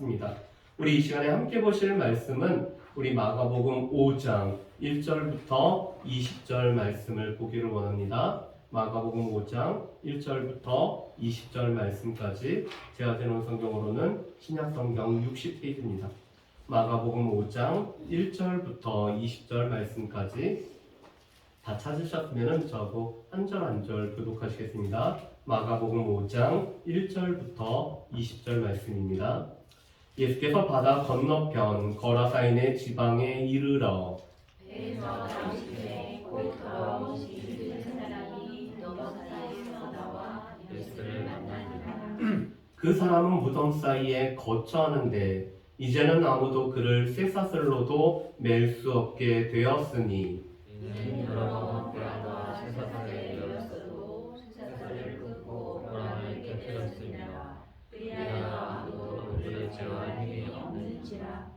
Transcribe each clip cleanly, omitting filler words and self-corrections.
같습니다. 우리 이 시간에 함께 보실 말씀은 우리 마가복음 5장 1절부터 20절 말씀을 보기를 원합니다. 마가복음 5장 1절부터 20절 말씀까지 제가 대놓은 성경으로는 신약성경 60페이지입니다. 마가복음 5장 1절부터 20절 말씀까지 다 찾으셨으면 저하고 한 절 한 절 교독하시겠습니다. 마가복음 5장 1절부터 20절 말씀입니다. 예수께서 바다 건너편 거라사인의 지방에 이르러 배에서 잠시에 곧 돌아오신 그 사람이 너무 사이에서 나와 예수를 만나니라. 그 사람은 무덤 사이에 거처하는데 이제는 아무도 그를 쇠사슬로도 맬 수 없게 되었으니 이는 여러 번 뼈가 쇠사슬에 열렸어도 쇠사슬을 끊고 벼랑을 깨뜨렸습니다. 그리하여 아무도 그를 제어할 힘이 없는지라.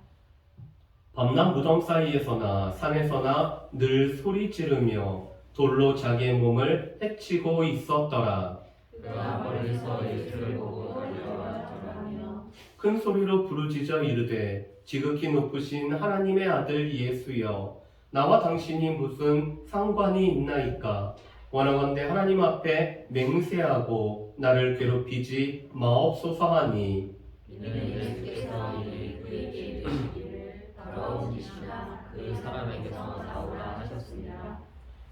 밤낮 무덤 사이에서나 산에서나 늘 소리 지르며 돌로 자기의 몸을 해치고 있었더라. 그가 멀리서 예수를 보고 달려왔더라며 큰 소리로 부르짖어 이르되 지극히 높으신 하나님의 아들 예수여, 나와 당신이 무슨 상관이 있나이까? 원하건대 하나님 앞에 맹세하고 나를 괴롭히지 마옵소서 하니 이는 예수께서 이미 그에게 이르시기를 바로 오시나 그 사람에게서 나오라 하셨습니다.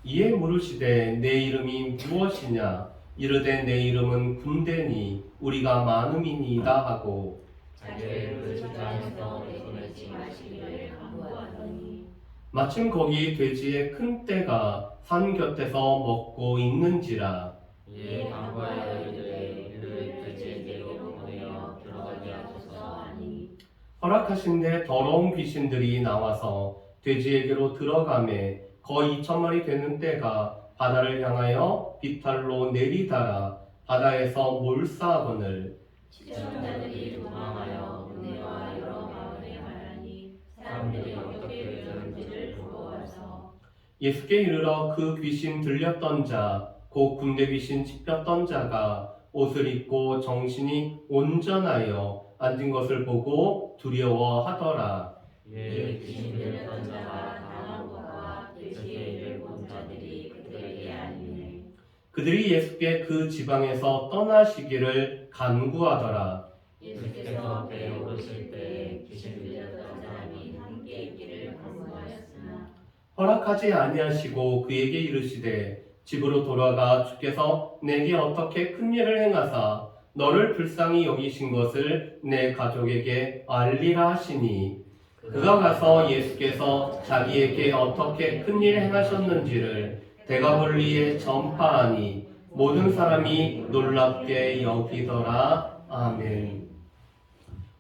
이에 물으시되 내 이름이 무엇이냐? 이르되 내 이름은 군대니 우리가 많음이니이다 하고 자기를 그 직장에서 내보내지 마시기를 간구하더니 마침 거기 돼지의 큰 떼가 산 곁에서 먹고 있는지라. 이에 간구하여 이르되 이를 돼지에게로 보내어 들어가게 하소서 하니 허락하신데 더러운 귀신들이 나와서 돼지에게로 들어가매 거의 2,000마리 되는 떼가 바다를 향하여 비탈로 내리다라 바다에서 몰사하거늘 시청자들이 도망하여 은혜와 여러 마을에 말하니 사람들이 어떻게 되는지를 보고 와서 예수께 이르러 그 귀신 들렸던 자, 곧 군대 귀신 짚혔던 자가 옷을 입고 정신이 온전하여 앉은 것을 보고 두려워하더라. 이에 귀신 들렸던 자가 당한 것과 돼지의 일을 본 자들이 그들에게 알리니 그들이 예수께 그 지방에서 떠나시기를 간구하더라. 예수께서 배에 오르실 때에 귀신 들렸던 사람이 함께 있기를 간구하였으나 허락하지 아니하시고 그에게 이르시되 집으로 돌아가 주께서 내게 어떻게 큰 일을 행하사 너를 불쌍히 여기신 것을 내 가족에게 알리라 하시니 그가 가서 예수께서 자기에게 어떻게 큰 일을 행하셨는지를 데가볼리에 전파하니 모든 사람이 놀랍게 여기더라. 아멘.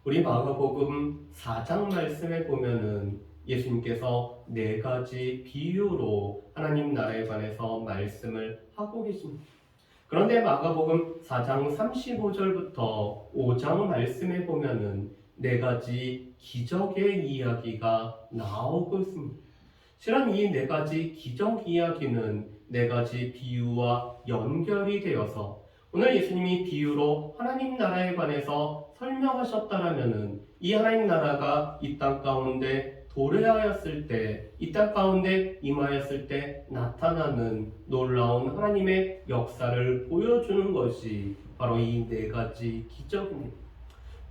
우리 마가복음 4장 말씀에 보면은 예수님께서 4가지 비유로 하나님 나라에 관해서 말씀을 하고 계십니다. 그런데 마가복음 4장 35절부터 5장 말씀에 보면은 4가지 기적의 이야기가 나오고 있습니다. 실은 이 4가지 기적 이야기는 4가지 비유와 연결이 되어서 오늘 예수님이 비유로 하나님 나라에 관해서 설명하셨다라면은 이 하나님 나라가 이 땅 가운데 도래하였을 때, 이 땅 가운데 임하였을 때 나타나는 놀라운 하나님의 역사를 보여주는 것이 바로 이 4가지 기적입니다.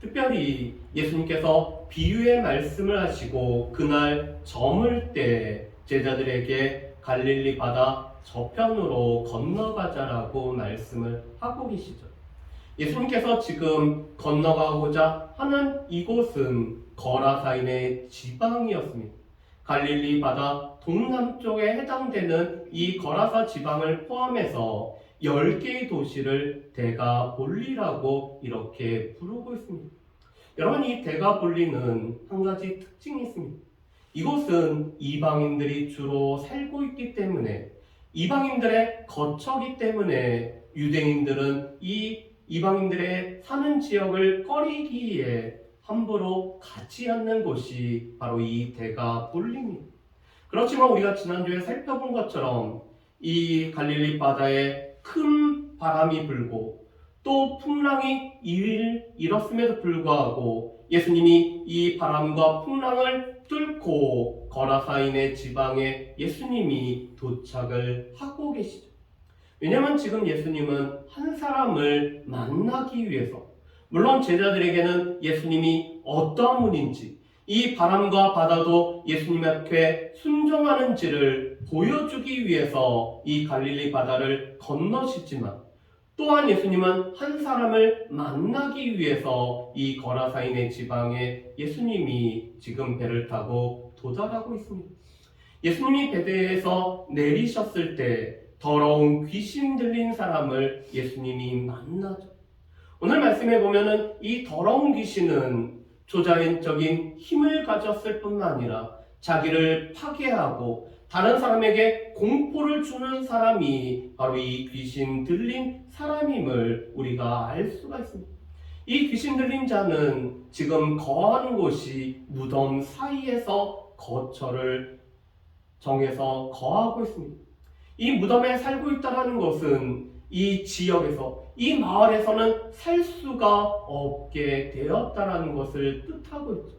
특별히 예수님께서 비유의 말씀을 하시고 그날 저물 때 제자들에게 갈릴리 바다 저편으로 건너가자라고 말씀을 하고 계시죠. 예수님께서 지금 건너가고자 하는 이곳은 거라사인의 지방이었습니다. 갈릴리 바다 동남쪽에 해당되는 이 거라사 지방을 포함해서 10개의 도시를 데가볼리라고 이렇게 부르고 있습니다. 여러분, 이 데가볼리는 한 가지 특징이 있습니다. 이곳은 이방인들이 주로 살고 있기 때문에, 이방인들의 거처이기 때문에 유대인들은 이 이방인들의 사는 지역을 꺼리기에 함부로 가지 않는 곳이 바로 이 데가볼리입니다. 그렇지만 우리가 지난주에 살펴본 것처럼 이 갈릴리 바다에 큰 바람이 불고 또 풍랑이 일었음에도 불구하고 예수님이 이 바람과 풍랑을 뚫고 거라사인의 지방에 예수님이 도착을 하고 계시죠. 왜냐하면 지금 예수님은 한 사람을 만나기 위해서, 물론 제자들에게는 예수님이 어떠한 분인지, 이 바람과 바다도 예수님 앞에 순종하는지를 보여주기 위해서 이 갈릴리 바다를 건너시지만, 또한 예수님은 한 사람을 만나기 위해서 이 거라사인의 지방에 예수님이 지금 배를 타고 도달하고 있습니다. 예수님이 배에서 내리셨을 때 더러운 귀신 들린 사람을 예수님이 만나죠. 오늘 말씀에 보면은 이 더러운 귀신은 초자연적인 힘을 가졌을 뿐만 아니라 자기를 파괴하고 다른 사람에게 공포를 주는 사람이 바로 이 귀신 들린 사람임을 우리가 알 수가 있습니다. 이 귀신 들린 자는 지금 거하는 곳이 무덤 사이에서 거처를 정해서 거하고 있습니다. 이 무덤에 살고 있다는 것은 이 지역에서, 이 마을에서는 살 수가 없게 되었다는 것을 뜻하고 있죠.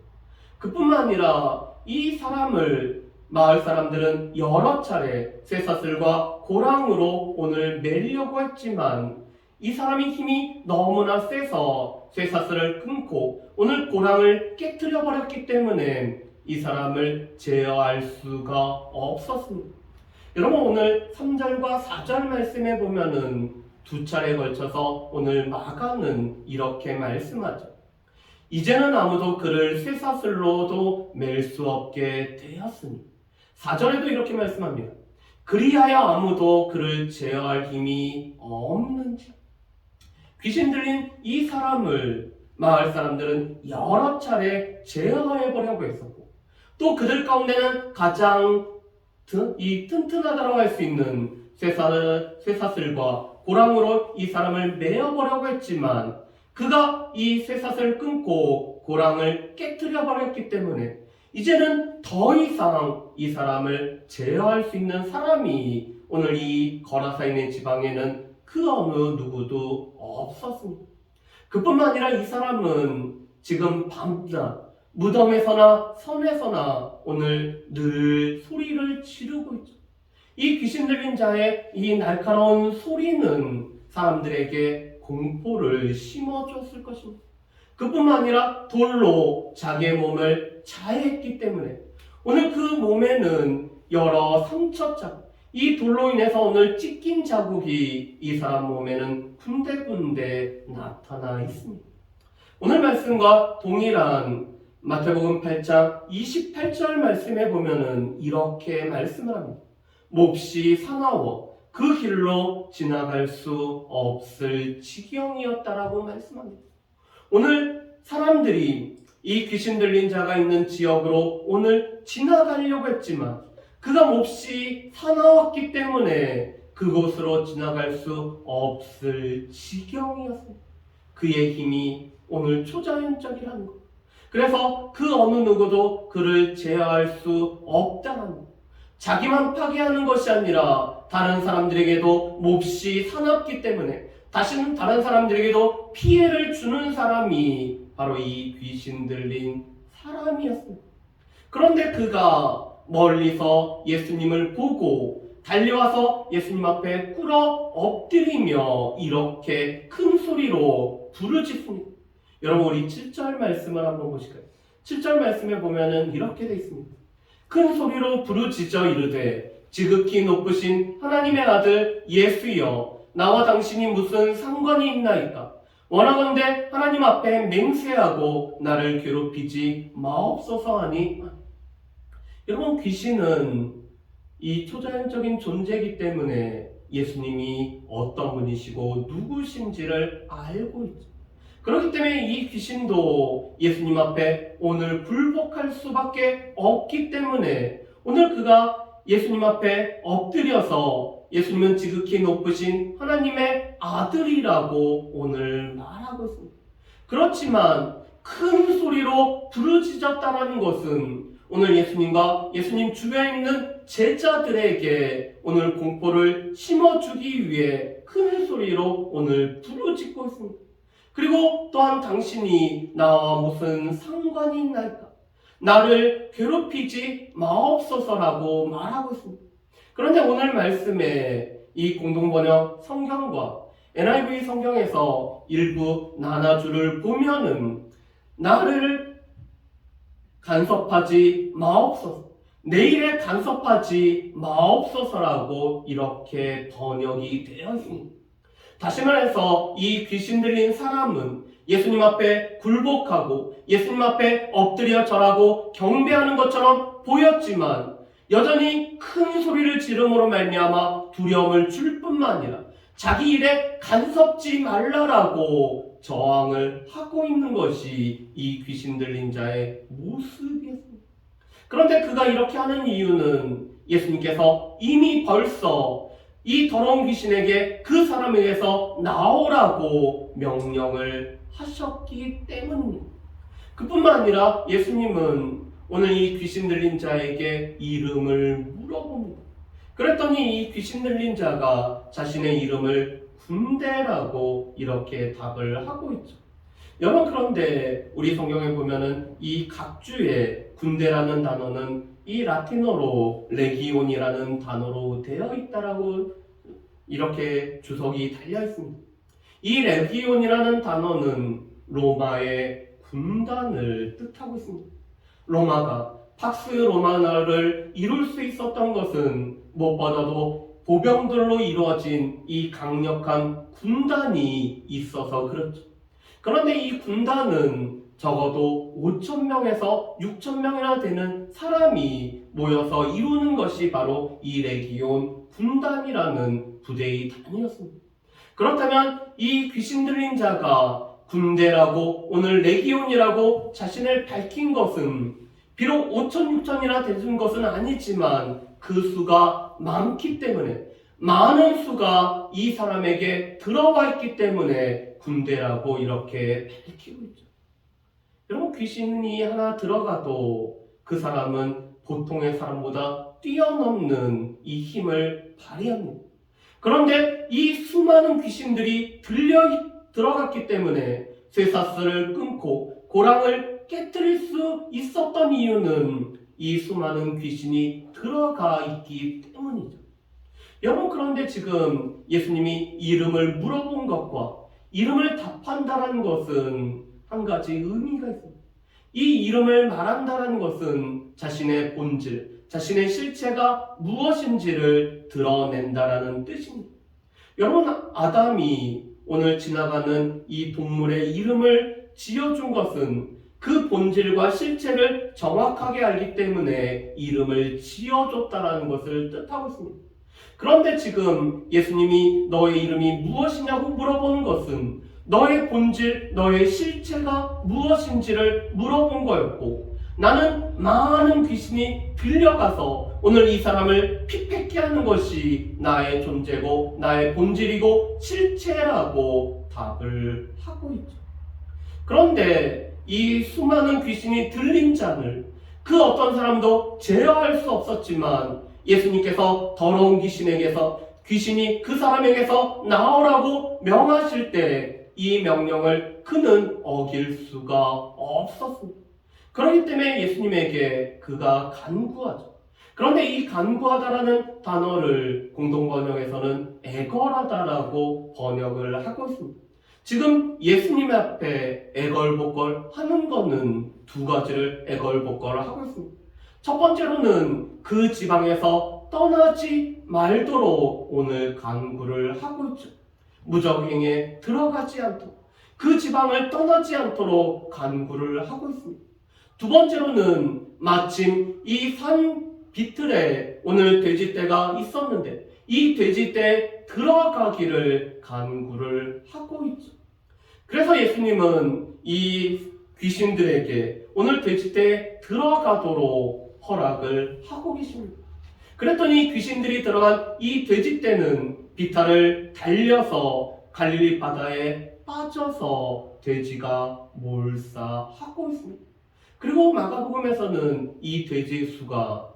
그뿐만 아니라 이 사람을 마을 사람들은 여러 차례 쇠사슬과 고랑으로 오늘 매려고 했지만 이 사람의 힘이 너무나 세서 쇠사슬을 끊고 오늘 고랑을 깨뜨려 버렸기 때문에 이 사람을 제어할 수가 없었습니다. 여러분, 오늘 3절과 4절 말씀에 보면은 두 차례에 걸쳐서 오늘 마가는 이렇게 말씀하죠. 이제는 아무도 그를 쇠사슬로도 맬 수 없게 되었으니. 4절에도 이렇게 말씀합니다. 그리하여 아무도 그를 제어할 힘이 없는지. 귀신 들린 이 사람을 마을 사람들은 여러 차례 제어해 보려고 했었고, 또 그들 가운데는 가장 이 튼튼하다고 할 수 있는 쇠사슬과 고랑으로 이 사람을 메어보려고 했지만 그가 이 쇠사슬을 끊고 고랑을 깨뜨려 버렸기 때문에 이제는 더 이상 이 사람을 제어할 수 있는 사람이 오늘 이 거라사인의 지방에는 그 어느 누구도 없었습니다. 그뿐만 아니라 이 사람은 지금 밤낮 무덤에서나 선에서나 오늘 늘 소리를 지르고 있죠. 이 귀신 들린 자의 이 날카로운 소리는 사람들에게 공포를 심어줬을 것입니다. 그뿐만 아니라 돌로 자기의 몸을 자해했기 때문에 오늘 그 몸에는 여러 상처자국, 이 돌로 인해서 오늘 찢긴 자국이 이 사람 몸에는 군데군데 나타나 있습니다. 오늘 말씀과 동일한 마태복음 8장 28절 말씀에 보면은 이렇게 말씀을 합니다. 몹시 사나워 그 길로 지나갈 수 없을 지경이었다라고 말씀합니다. 오늘 사람들이 이 귀신 들린 자가 있는 지역으로 오늘 지나가려고 했지만 그가 몹시 사나웠기 때문에 그곳으로 지나갈 수 없을 지경이었습니다. 그의 힘이 오늘 초자연적이라는 것. 그래서 그 어느 누구도 그를 제어할 수 없다는 것. 자기만 파괴하는 것이 아니라 다른 사람들에게도 몹시 사납기 때문에 다시는 다른 사람들에게도 피해를 주는 사람이 바로 이 귀신 들린 사람이었습니다. 그런데 그가 멀리서 예수님을 보고 달려와서 예수님 앞에 꿇어 엎드리며 이렇게 큰 소리로 부르짖습니다. 여러분, 우리 7절 말씀을 한번 보실까요? 7절 말씀에 보면은 이렇게 되어 있습니다. 큰 소리로 부르짖어 이르되 지극히 높으신 하나님의 아들 예수여, 나와 당신이 무슨 상관이 있나이까? 원하건대 하나님 앞에 맹세하고 나를 괴롭히지 마옵소서 하니. 여러분, 귀신은 이 초자연적인 존재이기 때문에 예수님이 어떤 분이시고 누구신지를 알고 있죠. 그렇기 때문에 이 귀신도 예수님 앞에 오늘 굴복할 수밖에 없기 때문에 오늘 그가 예수님 앞에 엎드려서 예수님은 지극히 높으신 하나님의 아들이라고 오늘 말하고 있습니다. 그렇지만 큰 소리로 부르짖었다는 것은 오늘 예수님과 예수님 주변에 있는 제자들에게 오늘 공포를 심어주기 위해 큰 소리로 오늘 부르짖고 있습니다. 그리고 또한 당신이 나와 무슨 상관이 있나이까? 나를 괴롭히지 마옵소서라고 말하고 있습니다. 그런데 오늘 말씀에 이 공동번역 성경과 NIV 성경에서 일부 나눠주를 보면은 나를 간섭하지 마옵소서, 내 일에 간섭하지 마옵소서라고 이렇게 번역이 되어 있습니다. 다시 말해서 이 귀신 들린 사람은 예수님 앞에 굴복하고 예수님 앞에 엎드려 절하고 경배하는 것처럼 보였지만 여전히 큰 소리를 지름으로 말미암아 두려움을 줄 뿐만 아니라 자기 일에 간섭지 말라라고 저항을 하고 있는 것이 이 귀신 들린 자의 모습이었습니다. 그런데 그가 이렇게 하는 이유는 예수님께서 이미 벌써 이 더러운 귀신에게 그 사람에게서 나오라고 명령을 하셨기 때문입니다. 그뿐만 아니라 예수님은 오늘 이 귀신 들린 자에게 이름을 물어봅니다. 그랬더니 이 귀신 들린 자가 자신의 이름을 군대라고 이렇게 답을 하고 있죠. 여러분, 그런데 우리 성경에 보면은 이 각주의 군대라는 단어는 이 라틴어로 레기온이라는 단어로 되어 있다라고 이렇게 주석이 달려 있습니다. 이 레기온이라는 단어는 로마의 군단을 뜻하고 있습니다. 로마가 팍스 로마나를 이룰 수 있었던 것은 무엇보다도 보병들로 이루어진 이 강력한 군단이 있어서 그렇죠. 그런데 이 군단은 적어도 5,000명에서 6,000명이나 되는 사람이 모여서 이루는 것이 바로 이 레기온 군단이라는 부대의 단위였습니다. 그렇다면 이 귀신 들린 자가 군대라고 오늘 레기온이라고 자신을 밝힌 것은 비록 5,000, 6,000이나 되는 것은 아니지만 그 수가 많기 때문에, 많은 수가 이 사람에게 들어와 있기 때문에 군대라고 이렇게 밝히고 있죠. 여러분, 귀신이 하나 들어가도 그 사람은 보통의 사람보다 뛰어넘는 이 힘을 발휘합니다. 그런데 이 수많은 귀신들이 들어갔기 때문에 쇠사슬을 끊고 고랑을 깨뜨릴 수 있었던 이유는 이 수많은 귀신이 들어가 있기 때문이죠. 여러분, 그런데 지금 예수님이 이름을 물어본 것과 이름을 답한다는 것은 한 가지 의미가 있습니다. 이 이름을 말한다는 것은 자신의 본질, 자신의 실체가 무엇인지를 드러낸다라는 뜻입니다. 여러분, 아담이 오늘 지나가는 이 동물의 이름을 지어준 것은 그 본질과 실체를 정확하게 알기 때문에 이름을 지어줬다라는 것을 뜻하고 있습니다. 그런데 지금 예수님이 너의 이름이 무엇이냐고 물어보는 것은 너의 본질, 너의 실체가 무엇인지를 물어본 거였고, 나는 많은 귀신이 들려가서 오늘 이 사람을 피폐케 하는 것이 나의 존재고 나의 본질이고 실체라고 답을 하고 있죠. 그런데 이 수많은 귀신이 들린 자를 그 어떤 사람도 제어할 수 없었지만 예수님께서 더러운 귀신에게서 귀신이 그 사람에게서 나오라고 명하실 때 이 명령을 그는 어길 수가 없었습니다. 그렇기 때문에 예수님에게 그가 간구하죠. 그런데 이 간구하다라는 단어를 공동번역에서는 애걸하다라고 번역을 하고 있습니다. 지금 예수님 앞에 애걸복걸 하는 거는 두 가지를 애걸복걸 하고 있습니다. 첫 번째로는 그 지방에서 떠나지 말도록 오늘 간구를 하고 있죠. 무적행에 들어가지 않도록, 그 지방을 떠나지 않도록 간구를 하고 있습니다. 두 번째로는 마침 이 산 비틀에 오늘 돼지떼가 있었는데 이 돼지떼에 들어가기를 간구를 하고 있죠. 그래서 예수님은 이 귀신들에게 오늘 돼지떼에 들어가도록 허락을 하고 계십니다. 그랬더니 귀신들이 들어간 이 돼지떼는 비탈을 달려서 갈릴리 바다에 빠져서 돼지가 몰사하고 있습니다. 그리고 마가복음에서는 이 돼지 수가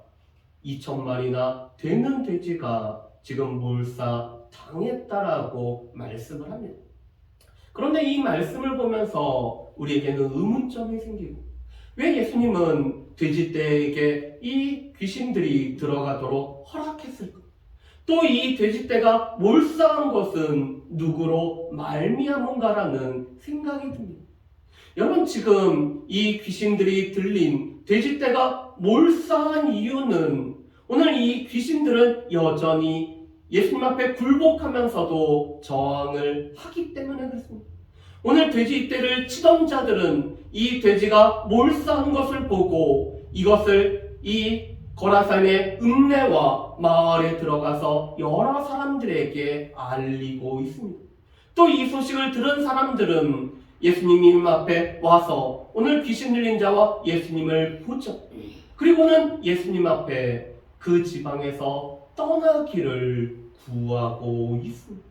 2,000마리나 되는 돼지가 지금 몰사당했다라고 말씀을 합니다. 그런데 이 말씀을 보면서 우리에게는 의문점이 생기고, 왜 예수님은 돼지떼에게 이 귀신들이 들어가도록 허락했을까? 또 이 돼지떼가 몰사한 것은 누구로 말미암은가라는 생각이 듭니다. 여러분, 지금 이 귀신들이 들린 돼지떼가 몰사한 이유는, 오늘 이 귀신들은 여전히 예수님 앞에 굴복하면서도 저항을 하기 때문에 그렇습니다. 오늘 돼지떼를 치던 자들은 이 돼지가 몰사한 것을 보고 이것을 이 거라산의 읍내와 마을에 들어가서 여러 사람들에게 알리고 있습니다. 또 이 소식을 들은 사람들은 예수님 앞에 와서 오늘 귀신 들린 자와 예수님을 보죠. 그리고는 예수님 앞에 그 지방에서 떠나기를 구하고 있습니다.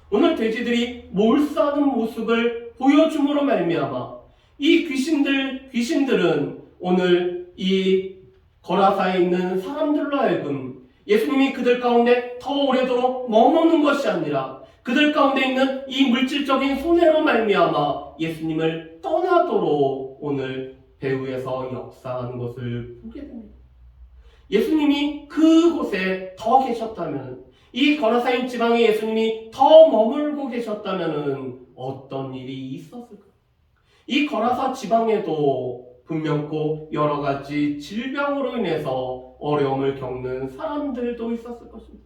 오늘 돼지들이 몰사하는 모습을 보여줌으로 말미암아 이 귀신들은 오늘 이 거라사에 있는 사람들로 하여금 예수님이 그들 가운데 더 오래도록 머무는 것이 아니라 그들 가운데 있는 이 물질적인 손해로 말미암아 예수님을 떠나도록 오늘 배후에서 역사하는 것을 보게 됩니다. 예수님이 그곳에 더 계셨다면, 이 거라사인 지방에 예수님이 더 머물고 계셨다면 어떤 일이 있었을까? 이 거라사 지방에도 분명코 여러 가지 질병으로 인해서 어려움을 겪는 사람들도 있었을 것입니다.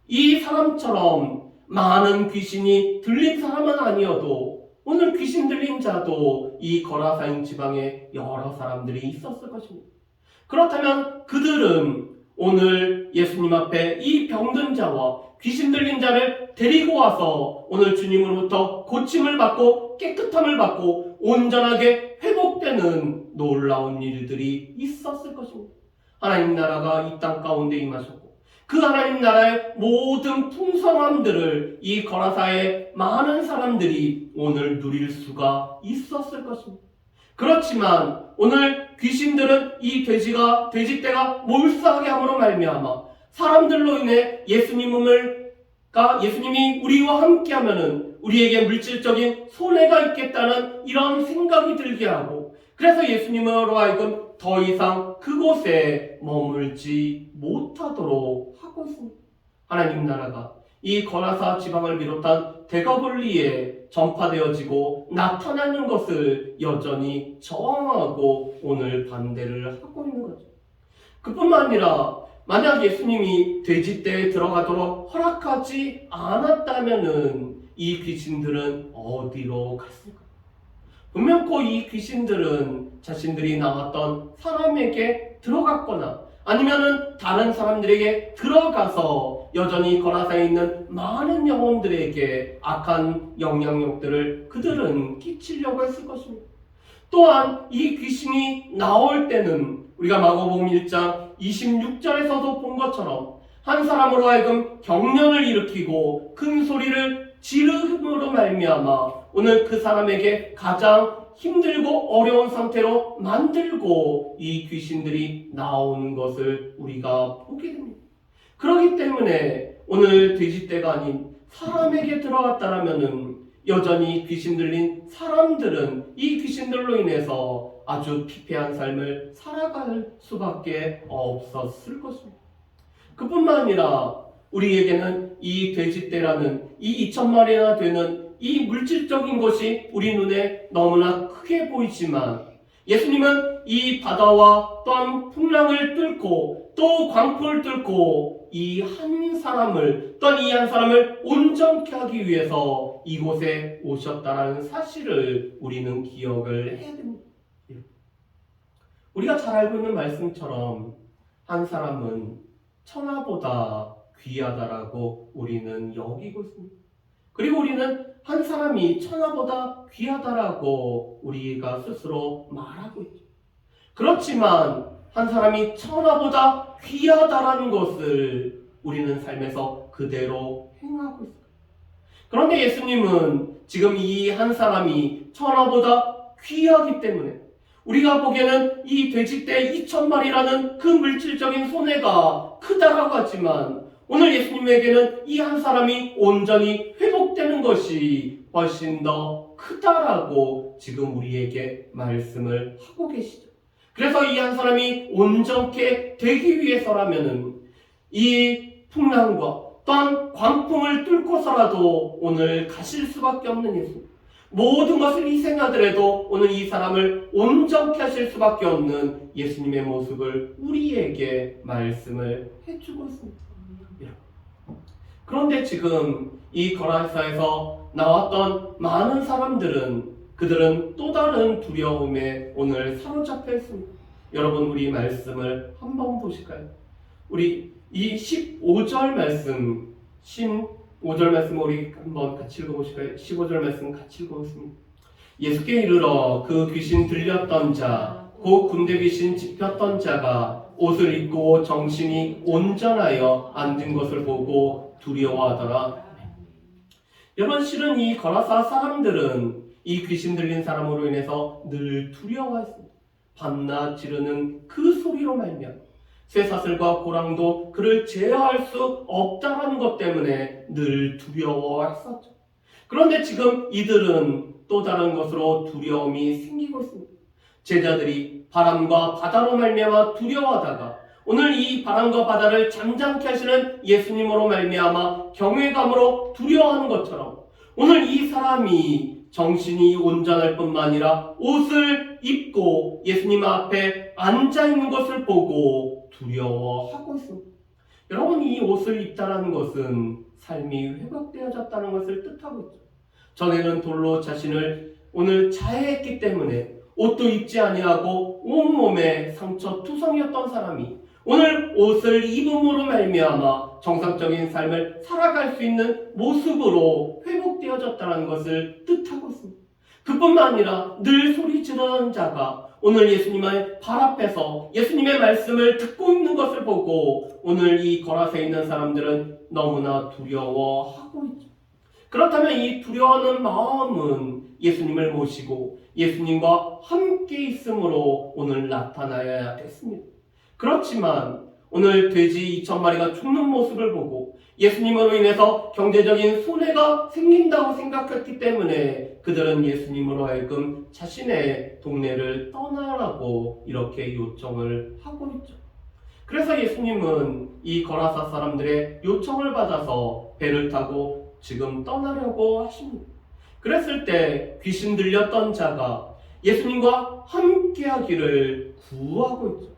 이 사람처럼 많은 귀신이 들린 사람은 아니어도 오늘 귀신 들린 자도 이 거라사인 지방에 여러 사람들이 있었을 것입니다. 그렇다면 그들은 오늘 예수님 앞에 이 병든 자와 귀신 들린 자를 데리고 와서 오늘 주님으로부터 고침을 받고 깨끗함을 받고 온전하게 회복되는 놀라운 일들이 있었을 것입니다. 하나님 나라가 이 땅 가운데 임하셨고 그 하나님 나라의 모든 풍성함들을 이 거라사의 많은 사람들이 오늘 누릴 수가 있었을 것입니다. 그렇지만 오늘 귀신들은 이 돼지떼가 몰사하게 함으로 말미암아 사람들로 인해 예수님이 우리와 함께하면은 우리에게 물질적인 손해가 있겠다는 이런 생각이 들게 하고, 그래서 예수님으로 하여금 더 이상 그곳에 머물지 못하도록 하고 있습니다. 하나님 나라가 이 거라사 지방을 비롯한 대거블리에 전파되어지고 나타나는 것을 여전히 저항하고 오늘 반대를 하고 있는 거죠. 그뿐만 아니라 만약 예수님이 돼지떼에 들어가도록 허락하지 않았다면은 이 귀신들은 어디로 갔을까? 분명코 이 귀신들은 자신들이 낳았던 사람에게 들어갔거나 아니면은 다른 사람들에게 들어가서 여전히 거라사에 있는 많은 영혼들에게 악한 영향력들을 그들은 끼치려고 했을 것입니다. 또한 이 귀신이 나올 때는 우리가 마가복음 1장 26절에서도 본 것처럼 한 사람으로 하여금 경련을 일으키고 큰 소리를 지르므로 말미암아 오늘 그 사람에게 가장 힘들고 어려운 상태로 만들고 이 귀신들이 나오는 것을 우리가 보게 됩니다. 그렇기 때문에 오늘 돼지떼가 아닌 사람에게 들어갔다라면은 여전히 귀신 들린 사람들은 이 귀신들로 인해서 아주 피폐한 삶을 살아갈 수밖에 없었을 것입니다. 그뿐만 아니라 우리에게는 이 돼지떼라는 이 2,000마리나 되는 이 물질적인 것이 우리 눈에 너무나 크게 보이지만 예수님은 이 바다와 또한 풍랑을 뚫고 또 광풍을 뚫고 이 한 사람을 온전케 하기 위해서 이곳에 오셨다는 사실을 우리는 기억을 해야 됩니다. 우리가 잘 알고 있는 말씀처럼 한 사람은 천하보다 귀하다라고 우리는 여기고 있습니다. 그리고 우리는 한 사람이 천하보다 귀하다라고 우리가 스스로 말하고 있죠. 그렇지만 한 사람이 천하보다 귀하다라는 것을 우리는 삶에서 그대로 행하고 있어요. 그런데 예수님은 지금 이 한 사람이 천하보다 귀하기 때문에 우리가 보기에는 이 돼지떼 2,000마리라는 그 물질적인 손해가 크다라고 하지만 오늘 예수님에게는 이 한 사람이 온전히 회복되는 하는 것이 훨씬 더 크다라고 지금 우리에게 말씀을 하고 계시죠. 그래서 이 한 사람이 온전케 되기 위해서라면은 이 풍랑과 또한 광풍을 뚫고서라도 오늘 가실 수밖에 없는 예수. 모든 것을 희생하더라도 오늘 이 사람을 온전케 하실 수밖에 없는 예수님의 모습을 우리에게 말씀을 해주고 있습니다. 그런데 지금 이 거라사에서 나왔던 많은 사람들은 그들은 또 다른 두려움에 오늘 사로잡혀 있습니다. 여러분, 우리 말씀을 한번 보실까요? 우리 이 15절 말씀, 15절 말씀 우리 한번 같이 읽어보실까요? 15절 말씀 같이 읽어보겠습니다. 예수께 이르러 그 귀신 들렸던 자, 곧 군대 귀신 집혔던 자가 옷을 입고 정신이 온전하여 앉은 것을 보고 두려워하더라. 여러분, 실은 이 거라사 사람들은 이 귀신 들린 사람으로 인해서 늘 두려워했습니다. 밤낮 지르는 그 소리로 말미암아 쇠사슬과 고랑도 그를 제어할 수 없다는 것 때문에 늘 두려워했었죠. 그런데 지금 이들은 또 다른 것으로 두려움이 생기고 있습니다. 제자들이 바람과 바다로 말미암아 두려워하다가 오늘 이 바람과 바다를 잠잠케 하시는 예수님으로 말미암아 경외감으로 두려워하는 것처럼 오늘 이 사람이 정신이 온전할 뿐만 아니라 옷을 입고 예수님 앞에 앉아있는 것을 보고 두려워하고 있습니다. 여러분, 이 옷을 입다라는 것은 삶이 회복되어졌다는 것을 뜻하고 있죠. 전에는 돌로 자신을 오늘 자해했기 때문에 옷도 입지 아니하고 온몸에 상처 투성이었던 사람이 오늘 옷을 입음으로 말미암아 정상적인 삶을 살아갈 수 있는 모습으로 회복되어졌다는 것을 뜻하고 있습니다. 그뿐만 아니라 늘 소리 지르는 자가 오늘 예수님의 발 앞에서 예수님의 말씀을 듣고 있는 것을 보고 오늘 이 거라사에 있는 사람들은 너무나 두려워하고 있죠. 그렇다면 이 두려워하는 마음은 예수님을 모시고 예수님과 함께 있음으로 오늘 나타나야겠습니다. 그렇지만 오늘 돼지 2,000마리가 죽는 모습을 보고 예수님으로 인해서 경제적인 손해가 생긴다고 생각했기 때문에 그들은 예수님으로 하여금 자신의 동네를 떠나라고 이렇게 요청을 하고 있죠. 그래서 예수님은 이 거라사 사람들의 요청을 받아서 배를 타고 지금 떠나려고 하십니다. 그랬을 때 귀신 들렸던 자가 예수님과 함께 하기를 구하고 있죠.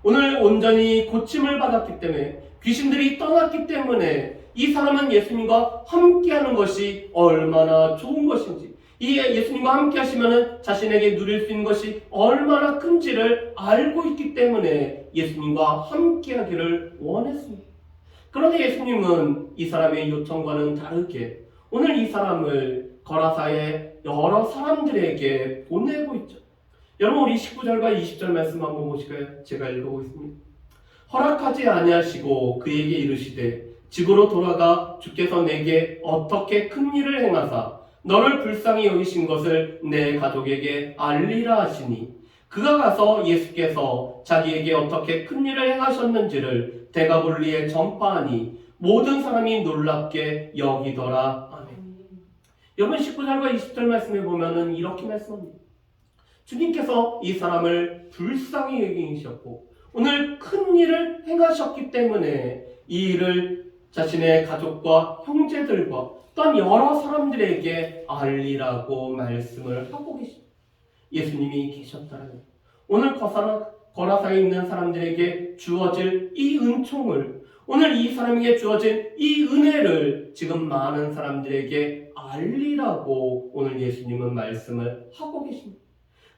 오늘 온전히 고침을 받았기 때문에 귀신들이 떠났기 때문에 이 사람은 예수님과 함께하는 것이 얼마나 좋은 것인지, 이 예수님과 함께 하시면 자신에게 누릴 수 있는 것이 얼마나 큰지를 알고 있기 때문에 예수님과 함께하기를 원했습니다. 그런데 예수님은 이 사람의 요청과는 다르게 오늘 이 사람을 거라사의 여러 사람들에게 보내고 있죠. 여러분, 우리 19절과 20절 말씀 한번 보실까요? 제가 읽어보겠습니다. 허락하지 아니하시고 그에게 이르시되 집으로 돌아가 주께서 내게 어떻게 큰 일을 행하사 너를 불쌍히 여기신 것을 내 가족에게 알리라 하시니 그가 가서 예수께서 자기에게 어떻게 큰 일을 행하셨는지를 데가볼리에 전파하니 모든 사람이 놀랍게 여기더라. 아멘. 여러분, 19절과 20절 말씀에 보면은 이렇게 말씀합니다. 주님께서 이 사람을 불쌍히 여기셨고 오늘 큰 일을 행하셨기 때문에 이 일을 자신의 가족과 형제들과 또한 여러 사람들에게 알리라고 말씀을 하고 계십니다. 예수님이 계셨다면 오늘 거라사에 있는 사람들에게 주어질 이 은총을, 오늘 이 사람에게 주어진 이 은혜를 지금 많은 사람들에게 알리라고 오늘 예수님은 말씀을 하고 계십니다.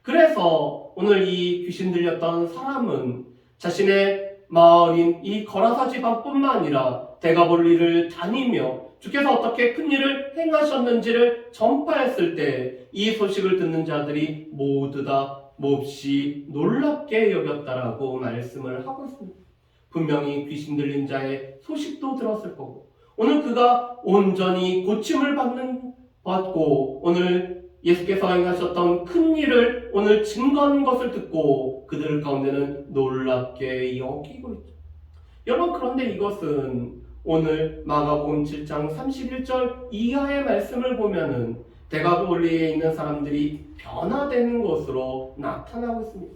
그래서 오늘 이 귀신 들렸던 사람은 자신의 마을인 이 거라사 지방뿐만 아니라 데가볼리를 다니며 주께서 어떻게 큰 일을 행하셨는지를 전파했을 때 이 소식을 듣는 자들이 모두 다 몹시 놀랍게 여겼다라고 말씀을 하고 있습니다. 분명히 귀신 들린 자의 소식도 들었을 거고 오늘 그가 온전히 고침을 받고 오늘 예수께서 행하셨던 큰 일을 오늘 증거하는 것을 듣고 그들 가운데는 놀랍게 여기고 있죠. 여러분, 그런데 이것은 오늘 마가복음 7장 31절 이하의 말씀을 보면은 데가볼리에 있는 사람들이 변화되는 것으로 나타나고 있습니다.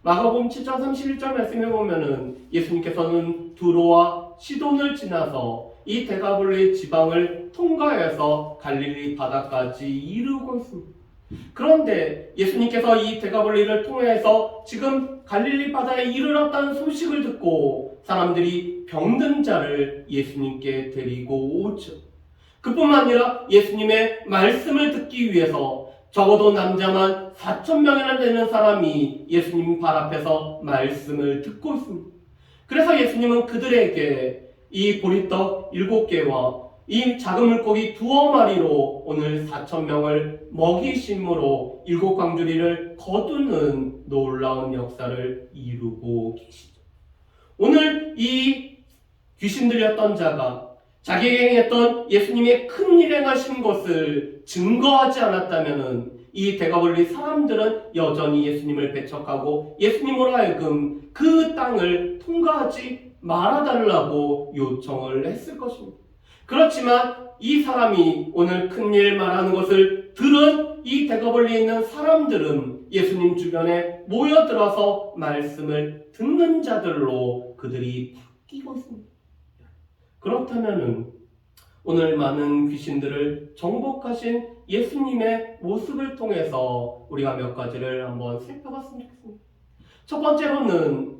마가복음 7장 31절 말씀에 보면은 예수님께서는 두로와 시돈을 지나서 이 데가볼리 지방을 통과해서 갈릴리 바다까지 이르고 있습니다. 그런데 예수님께서 이 데가볼리를 통해서 지금 갈릴리 바다에 이르렀다는 소식을 듣고 사람들이 병든 자를 예수님께 데리고 오죠. 그뿐만 아니라 예수님의 말씀을 듣기 위해서 적어도 남자만 4,000명이나 되는 사람이 예수님 발 앞에서 말씀을 듣고 있습니다. 그래서 예수님은 그들에게 이 보리떡 7개와 이 작은 물고기 2마리로 오늘 4,000명을 먹이심으로 7광주리를 거두는 놀라운 역사를 이루고 계시죠. 오늘 이 귀신 들렸던 자가 자기에게 행했던 예수님의 큰 일 행하신 것을 증거하지 않았다면 이 데가볼리 사람들은 여전히 예수님을 배척하고 예수님으로 하여금 그 땅을 통과하지 말아달라고 요청을 했을 것입니다. 그렇지만 이 사람이 오늘 큰일 말하는 것을 들은 이 데가볼리에 있는 사람들은 예수님 주변에 모여들어서 말씀을 듣는 자들로 그들이 바뀌고 있습니다. 그렇다면 오늘 많은 귀신들을 정복하신 예수님의 모습을 통해서 우리가 몇 가지를 한번 살펴봤으면 좋겠습니다. 첫 번째로는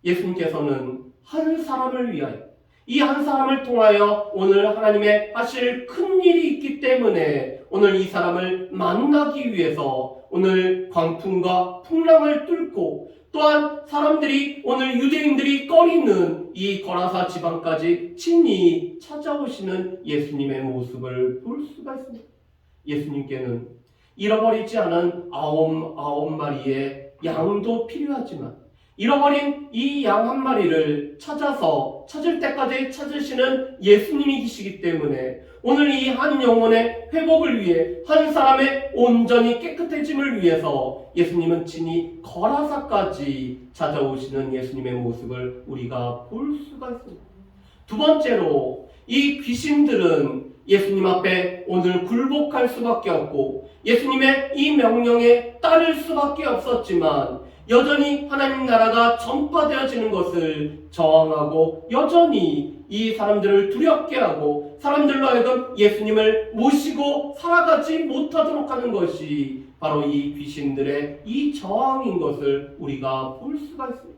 예수님께서는 한 사람을 위하여 이 한 사람을 통하여 오늘 하나님의 하실 큰 일이 있기 때문에 오늘 이 사람을 만나기 위해서 오늘 광풍과 풍랑을 뚫고 또한 사람들이 오늘 유대인들이 꺼리는 이 거라사 지방까지 친히 찾아오시는 예수님의 모습을 볼 수가 있습니다. 예수님께는 잃어버리지 않은 아홉 마리의 양도 필요하지만 잃어버린 이 양 한 마리를 찾아서 찾을 때까지 찾으시는 예수님이 계시기 때문에 오늘 이 한 영혼의 회복을 위해 한 사람의 온전히 깨끗해짐을 위해서 예수님은 친히 거라사까지 찾아오시는 예수님의 모습을 우리가 볼 수가 있습니다. 두 번째로 이 귀신들은 예수님 앞에 오늘 굴복할 수밖에 없고 예수님의 이 명령에 따를 수밖에 없었지만 여전히 하나님 나라가 전파되어지는 것을 저항하고 여전히 이 사람들을 두렵게 하고 사람들로 하여금 예수님을 모시고 살아가지 못하도록 하는 것이 바로 이 귀신들의 이 저항인 것을 우리가 볼 수가 있습니다.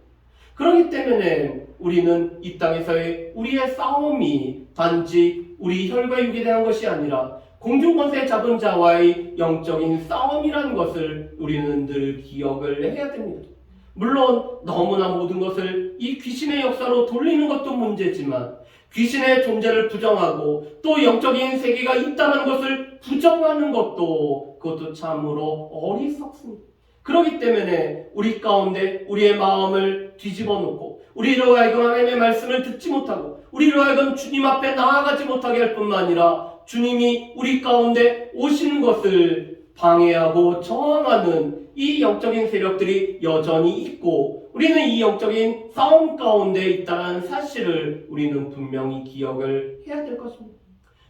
그렇기 때문에 우리는 이 땅에서의 우리의 싸움이 단지 우리 혈과 육에 대한 것이 아니라 공중권세 잡은 자와의 영적인 싸움이라는 것을 우리는 늘 기억을 해야 됩니다. 물론 너무나 모든 것을 이 귀신의 역사로 돌리는 것도 문제지만 귀신의 존재를 부정하고 또 영적인 세계가 있다는 것을 부정하는 것도 그것도 참으로 어리석습니다. 그렇기 때문에 우리 가운데 우리의 마음을 뒤집어 놓고 우리로 하여금 하나님의 말씀을 듣지 못하고 우리로 하여금 주님 앞에 나아가지 못하게 할 뿐만 아니라 주님이 우리 가운데 오시는 것을 방해하고 저항하는 이 영적인 세력들이 여전히 있고 우리는 이 영적인 싸움 가운데 있다는 사실을 우리는 분명히 기억을 해야 될 것입니다.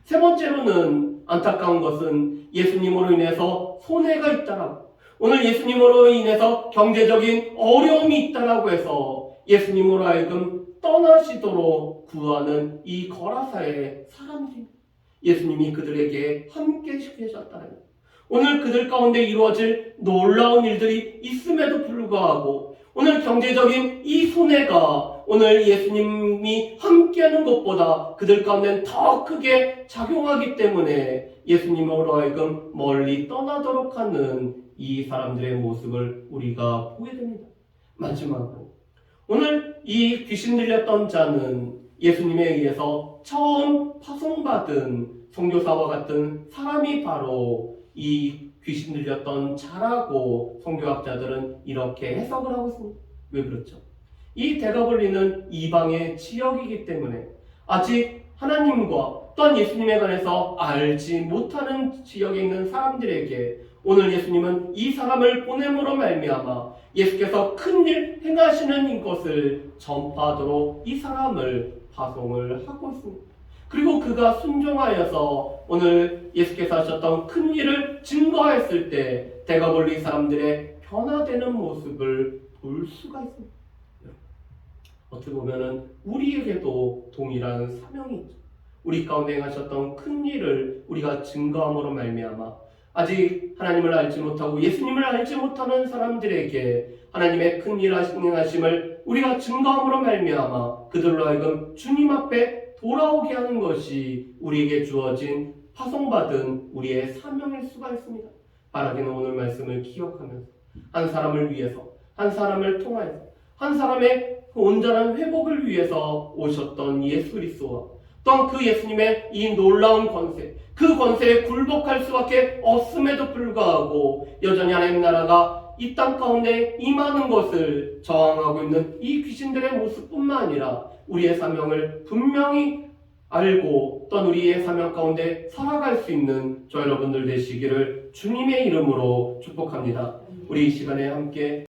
세 번째로는 안타까운 것은 예수님으로 인해서 손해가 있다라고 오늘 예수님으로 인해서 경제적인 어려움이 있다라고 해서 예수님으로 하여금 떠나시도록 구하는 이 거라사의 사람들입니다. 예수님이 그들에게 함께 계셨다는 오늘 그들 가운데 이루어질 놀라운 일들이 있음에도 불구하고 오늘 경제적인 이 손해가 오늘 예수님이 함께하는 것보다 그들 가운데는 더 크게 작용하기 때문에 예수님으로 하여금 멀리 떠나도록 하는 이 사람들의 모습을 우리가 보게 됩니다. 마지막으로 오늘 이 귀신 들렸던 자는 예수님에 의해서 처음 파송받은 선교사와 같은 사람이 바로 이 귀신 들렸던 자라고 선교학자들은 이렇게 해석을 하고 있습니다. 왜 그렇죠? 이 데가볼리는 이방의 지역이기 때문에 아직 하나님과 또한 예수님에 관해서 알지 못하는 지역에 있는 사람들에게 오늘 예수님은 이 사람을 보냄으로 말미암아 예수께서 큰일 행하시는 것을 전파하도록 이 사람을 파송을 하고 있습니다. 그리고 그가 순종하여서 오늘 예수께서 하셨던 큰 일을 증거했을 때 대가볼리 사람들의 변화되는 모습을 볼 수가 있습니다. 어떻게 보면은 우리에게도 동일한 사명이 있죠. 우리 가운데 행하셨던 큰 일을 우리가 증거함으로 말미암아 아직 하나님을 알지 못하고 예수님을 알지 못하는 사람들에게 하나님의 큰 일 행하심을 우리가 증거함으로 말미암아 그들로 하여금 주님 앞에 돌아오게 하는 것이 우리에게 주어진 파송받은 우리의 사명일 수가 있습니다. 바라기는 오늘 말씀을 기억하면서 한 사람을 위해서, 한 사람을 통하여서, 한 사람의 그 온전한 회복을 위해서 오셨던 예수 그리스도와 또한 그 예수님의 이 놀라운 권세, 그 권세에 굴복할 수밖에 없음에도 불구하고 여전히 하나님 나라가 이 땅 가운데 임하는 것을 저항하고 있는 이 귀신들의 모습뿐만 아니라 우리의 사명을 분명히 알고 또한 우리의 사명 가운데 살아갈 수 있는 저 여러분들 되시기를 주님의 이름으로 축복합니다. 우리 이 시간에 함께